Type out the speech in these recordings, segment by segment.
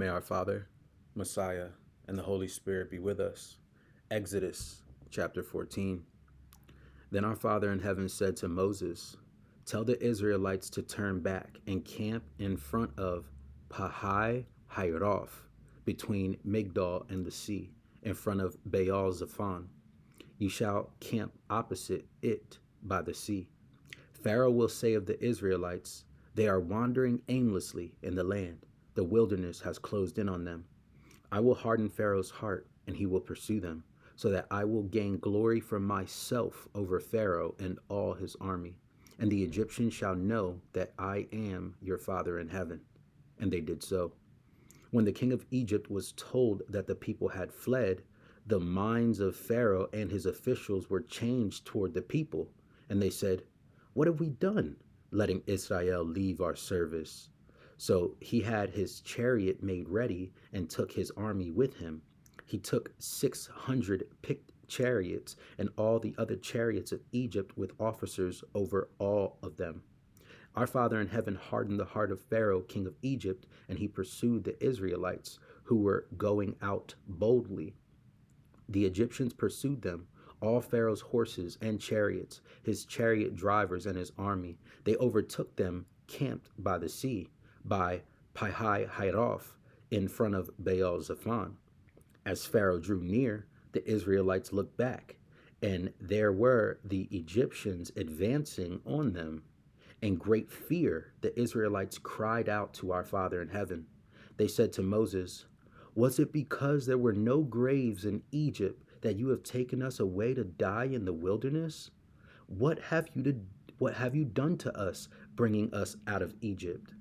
May our Father, Messiah, and the Holy Spirit be with us. Exodus chapter 14. Then our Father in heaven said to Moses, "Tell the Israelites to turn back and camp in front of Pahai Hiroth, between Migdal and the sea, in front of Baal Zephon. You shall camp opposite it by the sea. Pharaoh will say of the Israelites, 'They are wandering aimlessly in the land. The wilderness has closed in on them.' I will harden Pharaoh's heart, and he will pursue them, so that I will gain glory for myself over Pharaoh and all his army. And the Egyptians shall know that I am your Father in heaven." And they did so. When the king of Egypt was told that the people had fled, the minds of Pharaoh and his officials were changed toward the people, and they said, "What have we done, letting Israel leave our service?" So he had his chariot made ready and took his army with him. He took 600 picked chariots and all the other chariots of Egypt with officers over all of them. Our Father in heaven hardened the heart of Pharaoh, king of Egypt, and he pursued the Israelites who were going out boldly. The Egyptians pursued them, all Pharaoh's horses and chariots, his chariot drivers and his army. They overtook them camped by the sea, by Pi Hiroth, in front of Baal Zephon. As Pharaoh drew near, the Israelites looked back, and there were the Egyptians advancing on them. In great fear, the Israelites cried out to our Father in heaven. They said to Moses, "Was it because there were no graves in Egypt that you have taken us away to die in the wilderness? What have you done to us, bringing us out of Egypt?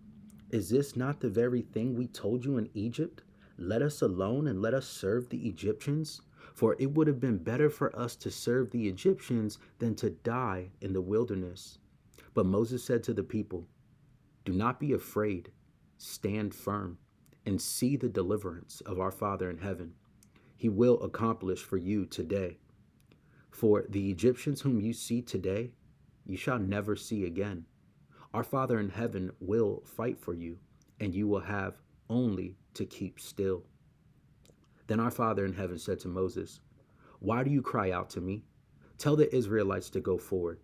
Is this not the very thing we told you in Egypt? Let us alone and let us serve the Egyptians? For it would have been better for us to serve the Egyptians than to die in the wilderness." But Moses said to the people, "Do not be afraid. Stand firm and see the deliverance of our Father in heaven. He will accomplish for you today. For the Egyptians whom you see today, you shall never see again. Our Father in heaven will fight for you, and you will have only to keep still." Then our Father in heaven said to Moses, "Why do you cry out to me? Tell the Israelites to go forward.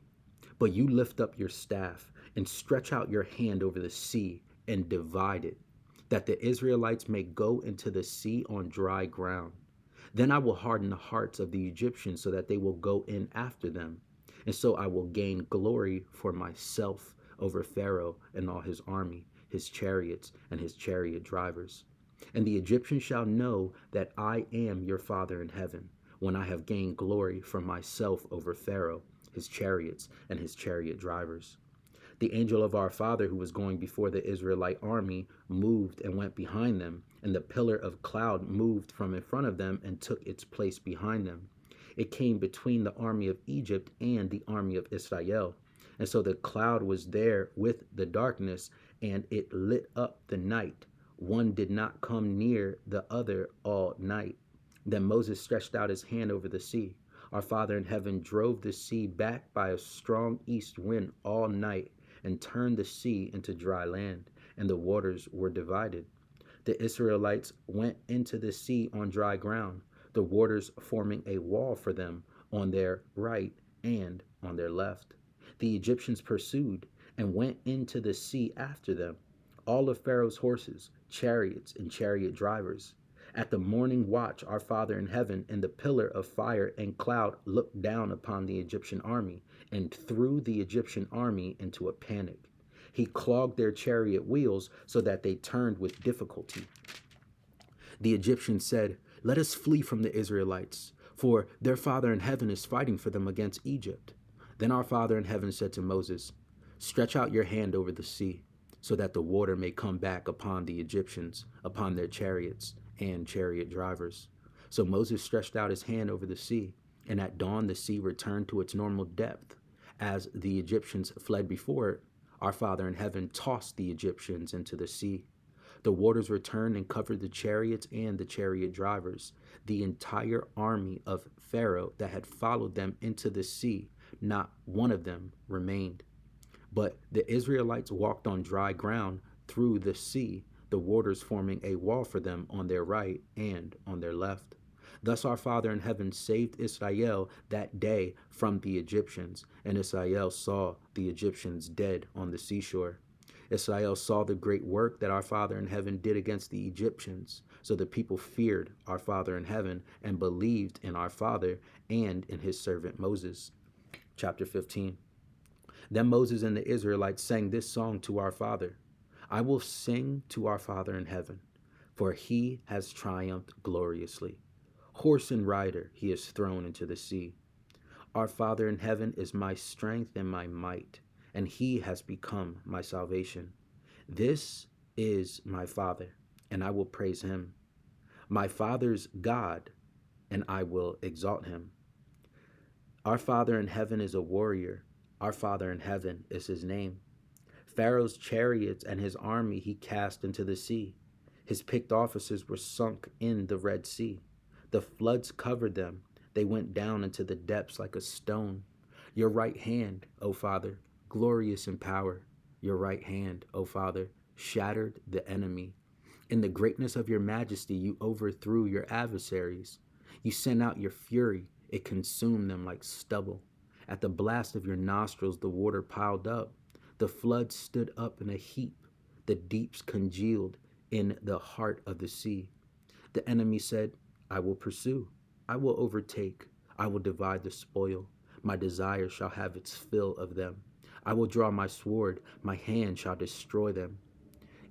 But you lift up your staff and stretch out your hand over the sea and divide it, that the Israelites may go into the sea on dry ground. Then I will harden the hearts of the Egyptians so that they will go in after them. And so I will gain glory for myself over Pharaoh and all his army, his chariots and his chariot drivers. And the Egyptians shall know that I am your Father in heaven, when I have gained glory for myself over Pharaoh, his chariots, and his chariot drivers." The angel of our Father, who was going before the Israelite army, moved and went behind them, and the pillar of cloud moved from in front of them and took its place behind them. It came between the army of Egypt and the army of Israel. And so the cloud was there with the darkness, and it lit up the night. One did not come near the other all night. Then Moses stretched out his hand over the sea. Our Father in heaven drove the sea back by a strong east wind all night and turned the sea into dry land, and the waters were divided. The Israelites went into the sea on dry ground, the waters forming a wall for them on their right and on their left. The Egyptians pursued and went into the sea after them, all of Pharaoh's horses, chariots, and chariot drivers. At the morning watch, our Father in heaven, in the pillar of fire and cloud, looked down upon the Egyptian army and threw the Egyptian army into a panic. He clogged their chariot wheels so that they turned with difficulty. The Egyptians said, "Let us flee from the Israelites, for their Father in heaven is fighting for them against Egypt." Then our Father in heaven said to Moses, "Stretch out your hand over the sea, so that the water may come back upon the Egyptians, upon their chariots and chariot drivers." So Moses stretched out his hand over the sea, and at dawn the sea returned to its normal depth. As the Egyptians fled before it, our Father in heaven tossed the Egyptians into the sea. The waters returned and covered the chariots and the chariot drivers. The entire army of Pharaoh that had followed them into the sea, not one of them remained. But the Israelites walked on dry ground through the sea. The the waters forming a wall for them on their right and on their left. Thus our Father in heaven saved Israel that day from the Egyptians, and Israel saw the Egyptians dead on the seashore. Israel saw the great work that our Father in heaven did against the Egyptians. So the people feared our Father in heaven and believed in our Father and in his servant Moses. Chapter 15. Then Moses and the Israelites sang this song to our Father. I will sing to our Father in heaven, for he has triumphed gloriously. Horse and rider he is thrown into the sea. Our Father in heaven is my strength and my might, and he has become my salvation. This is my Father, and I will praise him. My Father's God, and I will exalt him. Our Father in heaven is a warrior. Our Father in heaven is his name. Pharaoh's chariots and his army he cast into the sea. His picked officers were sunk in the Red Sea. The floods covered them. They went down into the depths like a stone. Your right hand, O Father, glorious in power. Your right hand, O Father, shattered the enemy. In the greatness of your majesty, you overthrew your adversaries. You sent out your fury. It consumed them like stubble. At the blast of your nostrils, the water piled up. The floods stood up in a heap. The deeps congealed in the heart of the sea. The enemy said, I will pursue. I will overtake. I will divide the spoil. My desire shall have its fill of them. I will draw my sword. My hand shall destroy them.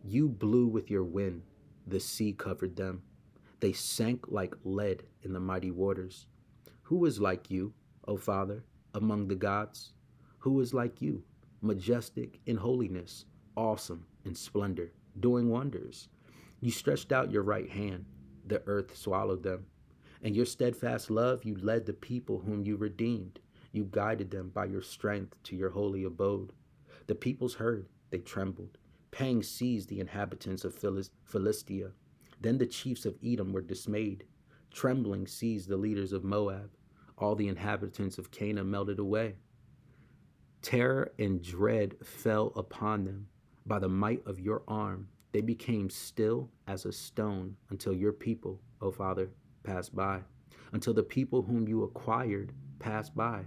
You blew with your wind. The sea covered them. They sank like lead in the mighty waters. Who is like you, O Father, among the gods? Who is like you, majestic in holiness, awesome in splendor, doing wonders? You stretched out your right hand. The earth swallowed them. In your steadfast love, you led the people whom you redeemed. You guided them by your strength to your holy abode. The peoples heard, they trembled. Pang seized the inhabitants of Philistia. Then the chiefs of Edom were dismayed. Trembling seized the leaders of Moab. All the inhabitants of Canaan melted away. Terror and dread fell upon them. By the might of your arm, they became still as a stone until your people, O Father, passed by, until the people whom you acquired passed by.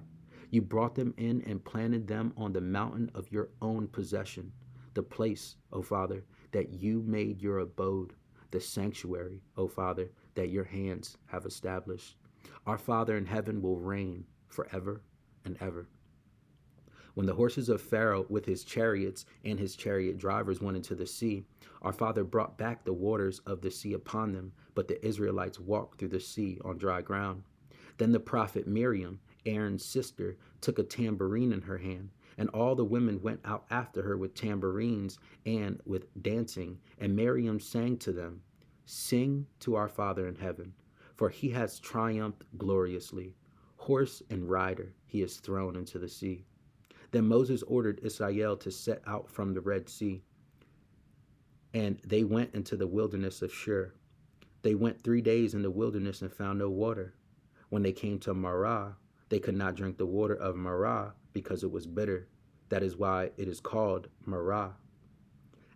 You brought them in and planted them on the mountain of your own possession, the place, O Father, that you made your abode, the sanctuary, O Father, that your hands have established. Our Father in heaven will reign forever and ever. When the horses of Pharaoh with his chariots and his chariot drivers went into the sea, our Father brought back the waters of the sea upon them, but the Israelites walked through the sea on dry ground. Then the prophet Miriam, Aaron's sister, took a tambourine in her hand, and all the women went out after her with tambourines and with dancing, and Miriam sang to them, Sing to our Father in heaven, for he has triumphed gloriously. Horse and rider he is thrown into the sea. Then Moses ordered Israel to set out from the Red Sea, and they went into the wilderness of Shur. They went 3 days in the wilderness and found no water. When they came to Marah, they could not drink the water of Marah because it was bitter. That is why it is called Marah.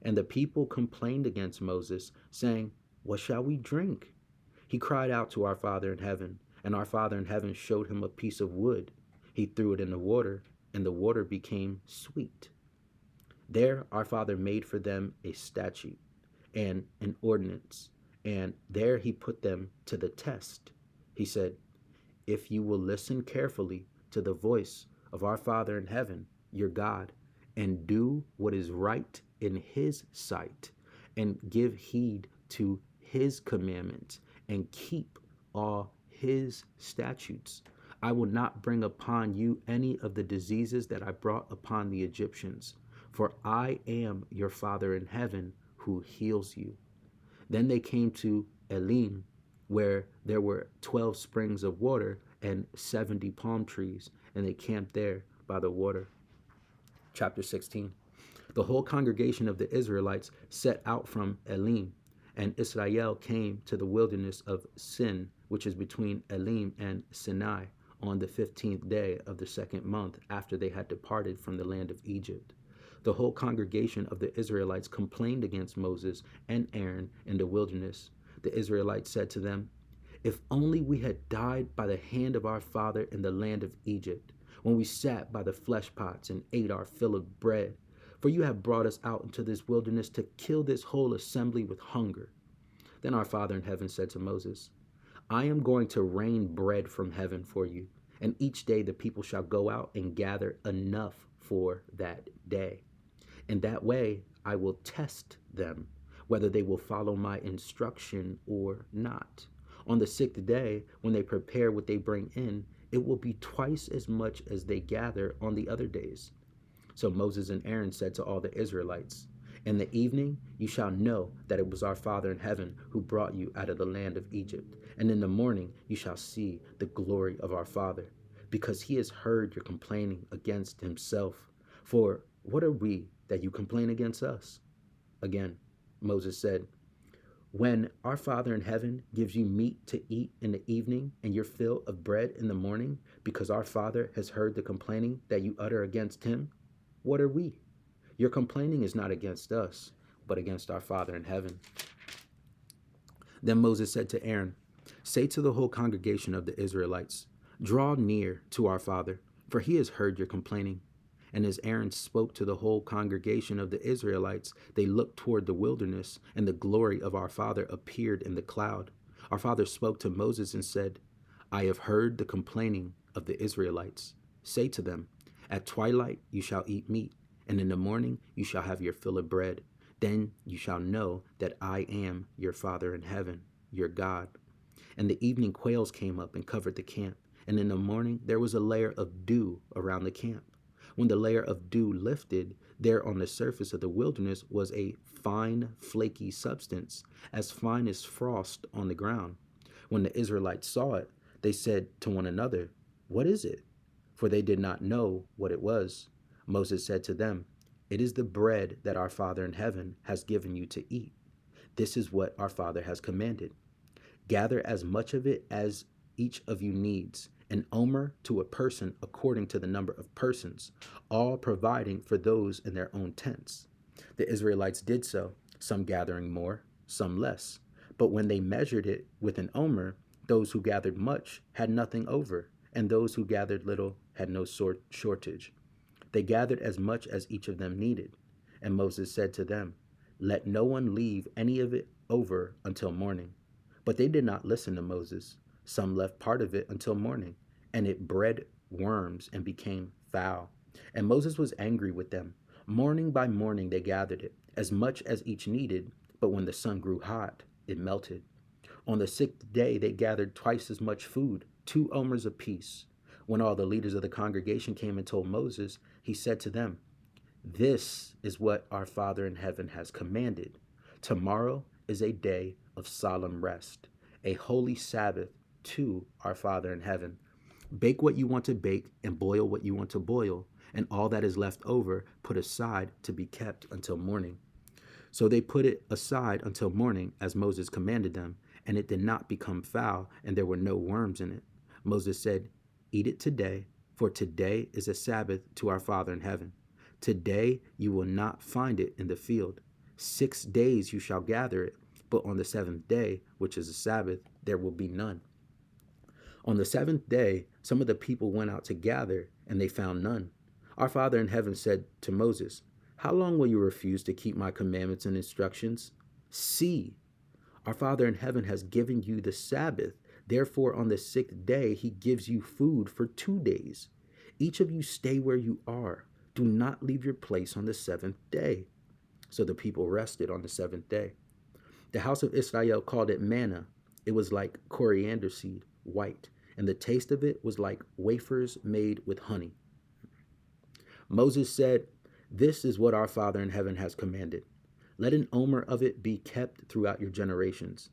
And the people complained against Moses, saying, What shall we drink? He cried out to our Father in heaven, and our Father in heaven showed him a piece of wood. He threw it in the water, and the water became sweet. There our Father made for them a statute and an ordinance, and there he put them to the test. He said, If you will listen carefully to the voice of our Father in heaven, your God, and do what is right in his sight, and give heed to his commandments, and keep all his statutes, I will not bring upon you any of the diseases that I brought upon the Egyptians, for I am your Father in heaven who heals you. Then they came to Elim, where there were 12 springs of water and 70 palm trees, and they camped there by the water. Chapter 16. The whole congregation of the Israelites set out from Elim, and Israel came to the wilderness of Sin, which is between Elim and Sinai, on the 15th day of the second month after they had departed from the land of Egypt. The whole congregation of the Israelites complained against Moses and Aaron in the wilderness. The Israelites said to them, "If only we had died by the hand of our father in the land of Egypt, when we sat by the flesh pots and ate our fill of bread. For you have brought us out into this wilderness to kill this whole assembly with hunger." Then our Father in heaven said to Moses, "I am going to rain bread from heaven for you, and each day the people shall go out and gather enough for that day. In that way I will test them, whether they will follow my instruction or not. On the sixth day, when they prepare what they bring in, it will be twice as much as they gather on the other days." So Moses and Aaron said to all the Israelites, "In the evening you shall know that it was our Father in heaven who brought you out of the land of Egypt. And in the morning you shall see the glory of our Father, because he has heard your complaining against himself. For what are we that you complain against us?" Again, Moses said, "When our Father in heaven gives you meat to eat in the evening and your fill of bread in the morning, because our Father has heard the complaining that you utter against him, what are we? Your complaining is not against us, but against our Father in heaven." Then Moses said to Aaron, "Say to the whole congregation of the Israelites, 'Draw near to our Father, for he has heard your complaining.'" And as Aaron spoke to the whole congregation of the Israelites, they looked toward the wilderness, and the glory of our Father appeared in the cloud. Our Father spoke to Moses and said, "I have heard the complaining of the Israelites. Say to them, at twilight you shall eat meat, and in the morning you shall have your fill of bread. Then you shall know that I am your Father in heaven, your God." And the evening quails came up and covered the camp, and in the morning there was a layer of dew around the camp. When the layer of dew lifted, there on the surface of the wilderness was a fine, flaky substance, as fine as frost on the ground. When the Israelites saw it, they said to one another, "What is it?" For they did not know what it was. Moses said to them, "It is the bread that our Father in heaven has given you to eat. This is what our Father has commanded. Gather as much of it as each of you needs, an omer to a person according to the number of persons, all providing for those in their own tents." The Israelites did so, some gathering more, some less. But when they measured it with an omer, those who gathered much had nothing over, and those who gathered little had no shortage. They gathered as much as each of them needed. And Moses said to them, "Let no one leave any of it over until morning." But they did not listen to Moses. Some left part of it until morning, and it bred worms and became foul. And Moses was angry with them. Morning by morning they gathered it, as much as each needed, but when the sun grew hot, it melted. On the sixth day they gathered twice as much food, 2 omers apiece. When all the leaders of the congregation came and told Moses, he said to them, "This is what our Father in heaven has commanded. Tomorrow is a day of solemn rest, a holy Sabbath to our Father in heaven. Bake what you want to bake and boil what you want to boil, and all that is left over put aside to be kept until morning." So they put it aside until morning, as Moses commanded them, and it did not become foul, and there were no worms in it. Moses said, "Eat it today, for today is a Sabbath to our Father in heaven. Today you will not find it in the field. 6 days you shall gather it, but on the seventh day, which is a Sabbath, there will be none." On the seventh day, some of the people went out to gather, and they found none. Our Father in heaven said to Moses, "How long will you refuse to keep my commandments and instructions? See, our Father in heaven has given you the Sabbath. Therefore, on the sixth day, he gives you food for 2 days. Each of you stay where you are. Do not leave your place on the seventh day." So the people rested on the seventh day. The house of Israel called it manna. It was like coriander seed, white, and the taste of it was like wafers made with honey. Moses said, "This is what our Father in heaven has commanded. Let an omer of it be kept throughout your generations,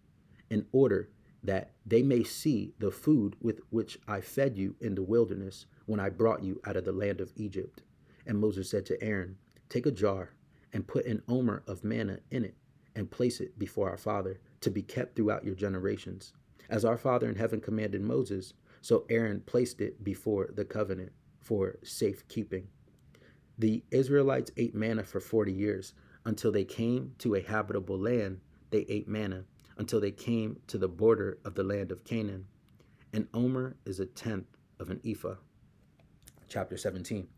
in order that they may see the food with which I fed you in the wilderness when I brought you out of the land of Egypt." And Moses said to Aaron, "Take a jar and put an omer of manna in it, and place it before our Father, to be kept throughout your generations. As our Father in heaven commanded Moses, so Aaron placed it before the covenant for safekeeping." The Israelites ate manna for 40 years. Until they came to a habitable land, they ate manna, until they came to the border of the land of Canaan. An omer is a tenth of an ephah. Chapter 17.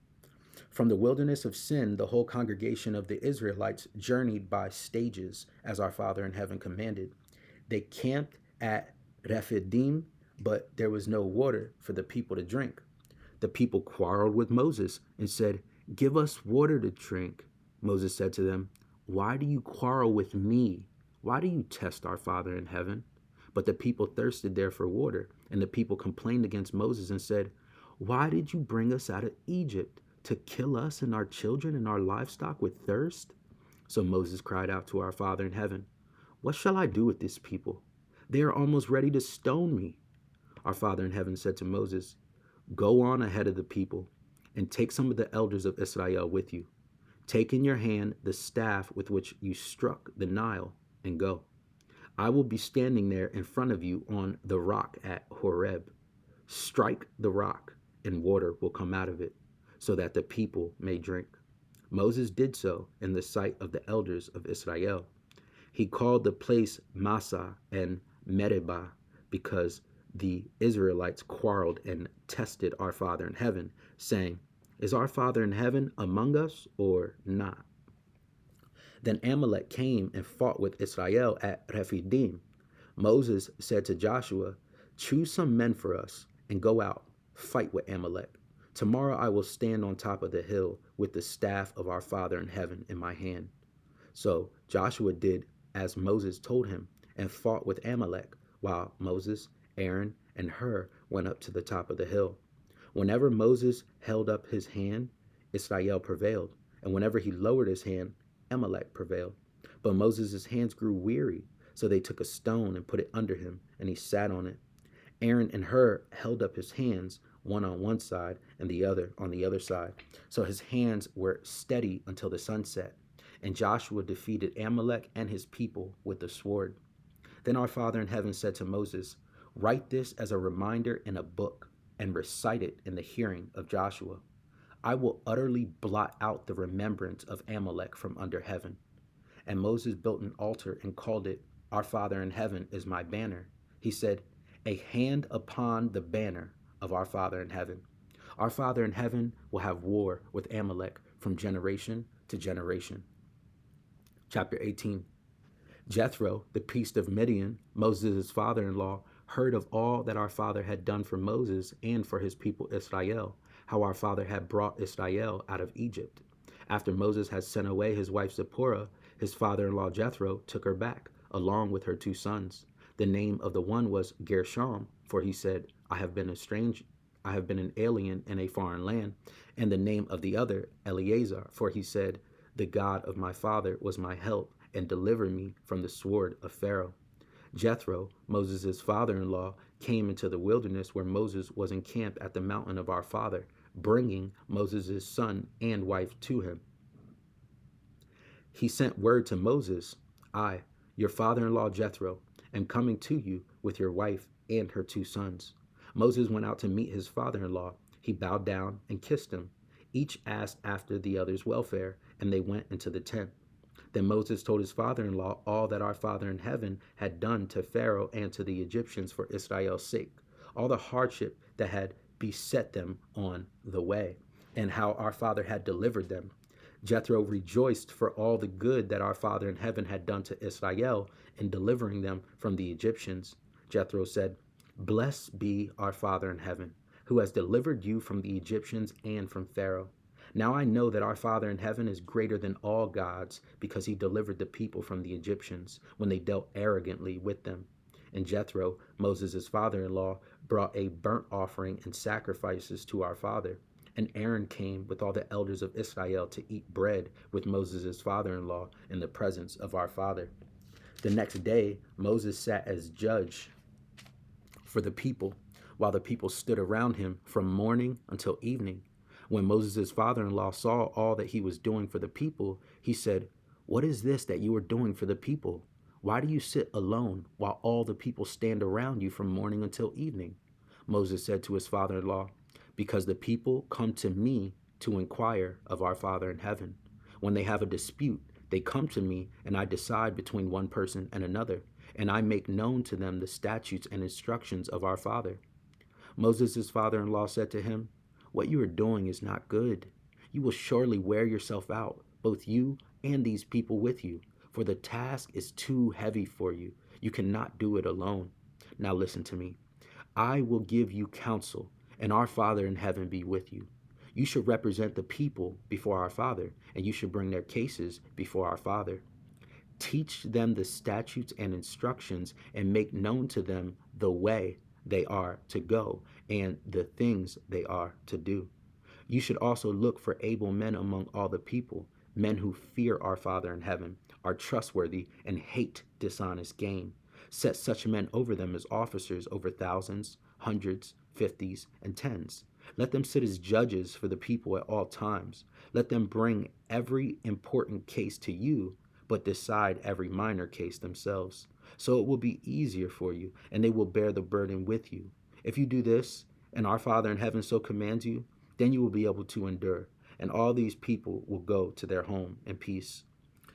From the wilderness of Sin, the whole congregation of the Israelites journeyed by stages, as our Father in heaven commanded. They camped at Rephidim, but there was no water for the people to drink. The people quarreled with Moses and said, "Give us water to drink." Moses said to them, "Why do you quarrel with me? Why do you test our Father in heaven?" But the people thirsted there for water, and the people complained against Moses and said, "Why did you bring us out of Egypt? To kill us and our children and our livestock with thirst?" So Moses cried out to our Father in heaven, "What shall I do with this people? They are almost ready to stone me." Our Father in heaven said to Moses, "Go on ahead of the people and take some of the elders of Israel with you. Take in your hand the staff with which you struck the Nile and go. I will be standing there in front of you on the rock at Horeb. Strike the rock, and water will come out of it, so that the people may drink." Moses did so in the sight of the elders of Israel. He called the place Massah and Meribah, because the Israelites quarreled and tested our Father in heaven, saying, "Is our Father in heaven among us or not?" Then Amalek came and fought with Israel at Rephidim. Moses said to Joshua, "Choose some men for us and go out, fight with Amalek. Tomorrow I will stand on top of the hill with the staff of our Father in heaven in my hand." So Joshua did as Moses told him and fought with Amalek, while Moses, Aaron, and Hur went up to the top of the hill. Whenever Moses held up his hand, Israel prevailed, and whenever he lowered his hand, Amalek prevailed. But Moses' hands grew weary, so they took a stone and put it under him, and he sat on it. Aaron and Hur held up his hands, one on one side and the other on the other side, so his hands were steady until the sun set. And Joshua defeated Amalek and his people with the sword. Then our Father in heaven said to Moses, "Write this as a reminder in a book and recite it in the hearing of Joshua. I will utterly blot out the remembrance of Amalek from under heaven." And Moses built an altar and called it, "Our Father in heaven is my banner." He said, "A hand upon the banner of our Father in heaven." Our Father in heaven will have war with Amalek from generation to generation. Chapter 18. Jethro, the priest of Midian, Moses' father-in-law, heard of all that our father had done for Moses and for his people Israel, how our father had brought Israel out of Egypt. After Moses had sent away his wife Zipporah, his father-in-law Jethro took her back, along with her 2 sons. The name of the one was Gershom, for he said, I have been an alien in a foreign land. And the name of the other, Eleazar, for he said, the God of my father was my help and delivered me from the sword of Pharaoh. Jethro, Moses' father-in-law, came into the wilderness where Moses was encamped at the mountain of our father, bringing Moses' son and wife to him. He sent word to Moses, I, your father-in-law Jethro, am coming to you with your wife and her 2 sons. Moses went out to meet his father-in-law. He bowed down and kissed him. Each asked after the other's welfare, and they went into the tent. Then Moses told his father-in-law all that our Father in heaven had done to Pharaoh and to the Egyptians for Israel's sake, all the hardship that had beset them on the way, and how our Father had delivered them. Jethro rejoiced for all the good that our Father in heaven had done to Israel in delivering them from the Egyptians. Jethro said, Blessed be our Father in heaven, who has delivered you from the Egyptians and from Pharaoh. Now I know that our Father in heaven is greater than all gods, because he delivered the people from the Egyptians when they dealt arrogantly with them. And Jethro, Moses' father-in-law, brought a burnt offering and sacrifices to our father. And Aaron came with all the elders of Israel to eat bread with Moses' father-in-law in the presence of our father. The next day, Moses sat as judge for the people, while the people stood around him from morning until evening. When Moses' father-in-law saw all that he was doing for the people, he said, What is this that you are doing for the people? Why do you sit alone while all the people stand around you from morning until evening? Moses said to his father-in-law, Because the people come to me to inquire of our Father in heaven. When they have a dispute, they come to me, and I decide between one person and another, and I make known to them the statutes and instructions of our Father. Moses' father-in-law said to him, "What you are doing is not good. You will surely wear yourself out, both you and these people with you, for the task is too heavy for you. You cannot do it alone. Now listen to me. I will give you counsel, and our Father in heaven be with you. You should represent the people before our Father, and you should bring their cases before our Father. Teach them the statutes and instructions, and make known to them the way they are to go and the things they are to do. You should also look for able men among all the people, men who fear our Father in heaven, are trustworthy, and hate dishonest gain. Set such men over them as officers over thousands, hundreds, fifties, and tens. Let them sit as judges for the people at all times. Let them bring every important case to you, but decide every minor case themselves. So it will be easier for you, and they will bear the burden with you. If you do this, and our Father in heaven so commands you, then you will be able to endure, and all these people will go to their home in peace."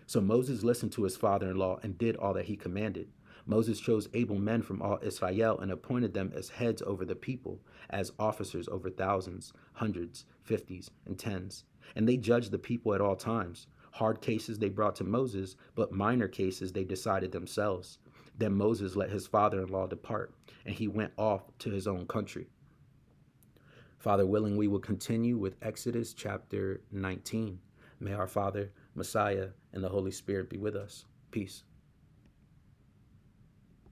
So Moses listened to his father-in-law and did all that he commanded. Moses chose able men from all Israel and appointed them as heads over the people, as officers over thousands, hundreds, fifties, and tens. And they judged the people at all times. Hard cases they brought to Moses, but minor cases they decided themselves. Then Moses let his father-in-law depart, and he went off to his own country. Father willing, we will continue with Exodus chapter 19. May our Father, Messiah, and the Holy Spirit be with us. Peace.